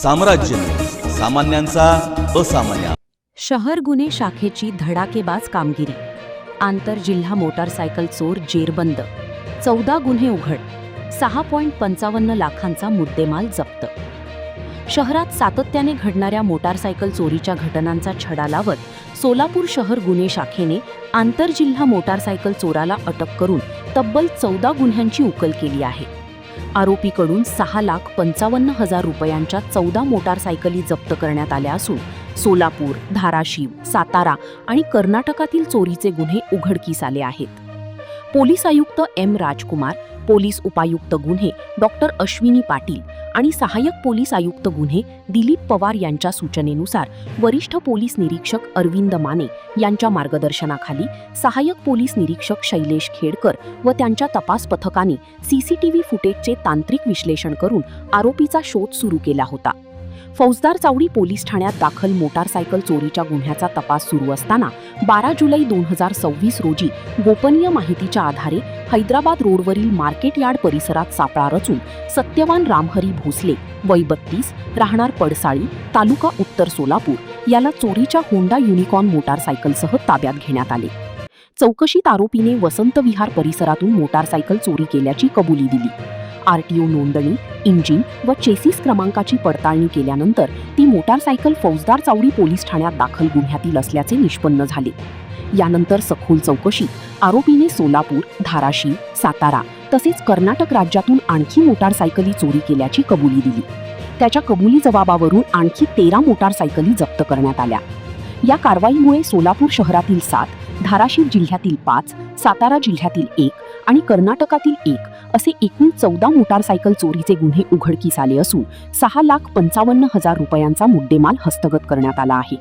साम्राज्य सामान्यांचा असामान्य. शहर गुन्हे शाखेची धडाकेबाज कामगिरी. आंतरजिल्हा मोटारसायकल चोर जेरबंद. 14 गुन्हे उघड. 6.55 लाखांचा मुद्देमाल जप्त. शहरात सातत्याने घडणाऱ्या मोटारसायकल चोरीच्या घटनांचा छडा लावत सोलापूर शहर गुन्हे शाखेने आंतरजिल्हा मोटारसायकल चोराला अटक करून तब्बल 14 गुन्ह्यांची उकल केली आहे. आरोपीकडून 6,55,000 रुपयांच्या 14 मोटारसायकली जप्त करण्यात आल्या असून सोलापूर, धाराशिव, सातारा आणि कर्नाटकातील चोरीचे गुन्हे उघडकीस आले आहेत. पोलीस आयुक्त एम राजकुमार, पोलीस उपायुक्त गुन्हे डॉक्टर अश्विनी पाटील आणि सहाय्यक पोलीस आयुक्त गुन्हे दिलीप पवार यांच्या सूचनेनुसार वरिष्ठ पोलीस निरीक्षक अरविंद माने यांच्या मार्गदर्शनाखाली सहाय्यक पोलीस निरीक्षक शैलेश खेडकर व त्यांच्या तपास पथकाने सीसीटीव्ही फुटेजचे तांत्रिक विश्लेषण करून आरोपीचा शोध सुरू केला होता. फौजदार चावडी पोलीस ठाण्यात दाखल मोटारसायकल चोरीच्या गुन्ह्याचा तपास सुरू असताना 12 जुलै 2026 रोजी गोपनीय माहितीच्या आधारे हैदराबाद रोडवरील मार्केट यार्ड परिसरात सापळा रचून सत्यवान रामहरी भोसले वय 32 राहणार पडसाळी तालुका उत्तर सोलापूर याला चोरीच्या होंडा युनिकॉर्न मोटारसायकलसह ताब्यात घेण्यात आले. चौकशीत आरोपीने वसंत विहार परिसरातून मोटारसायकल चोरी केल्याची कबुली दिली. आरटीओ नोंदणी, इंजिन व चेसिस क्रमांकाची पडताळणी केल्यानंतर ती मोटारसायकल फौजदार चावडी पोलीस ठाण्यात दाखल गुन्ह्यातील असल्याचे निष्पन्न झाले. यानंतर सखोल चौकशीत आरोपीने सोलापूर, धाराशिव, सातारा तसेच कर्नाटक राज्यातून आणखी मोटारसायकली चोरी केल्याची कबुली दिली. त्याच्या कबुली जबाबावरून आणखी 13 मोटारसायकली जप्त करण्यात आल्या. या कारवाईमुळे सोलापूर शहरातील 7, धाराशिव जिल्ह्यातील 5, सातारा जिल्ह्यातील 1 आणि कर्नाटकातील 1 असे एकूण 14 मोटारसायकल चोरीचे गुन्हे उघडकीस आले असून 6,55,000 रुपयांचा मुद्देमाल हस्तगत करण्यात आला आहे.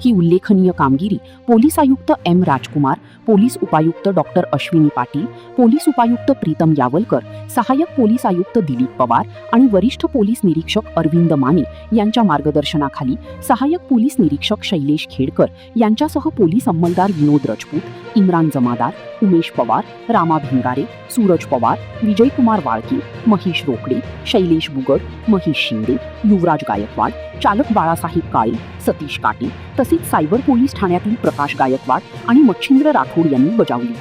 ही उल्लेखनीय कामगिरी पोलीस आयुक्त एम राजकुमार, पोलीस उपायुक्त डॉक्टर अश्विनी पाटील, पोलीस उपायुक्त प्रीतम यावलकर, सहाय्यक पोलीस आयुक्त दिलीप पवार आणि वरिष्ठ पोलीस निरीक्षक अरविंद माने यांच्या मार्गदर्शनाखाली सहाय्यक पोलीस निरीक्षक शैलेश खेडकर यांच्यासह पोलीस अंमलदार विनोद राजपूत, इम्रान जमादार, उमेश पवार, रामा भिंगारे, सूरज पवार, विजयकुमार वाळके, महेश रोकडे, शैलेश बुगड, महेश शिंदे, युवराज गायकवाड, चालक बाळासाहेब काळे, सतीश काटे तसेच सायबर पोलीस ठाण्यातील प्रकाश गायकवाड आणि मच्छिंद्र राठोड यांनी बजावली.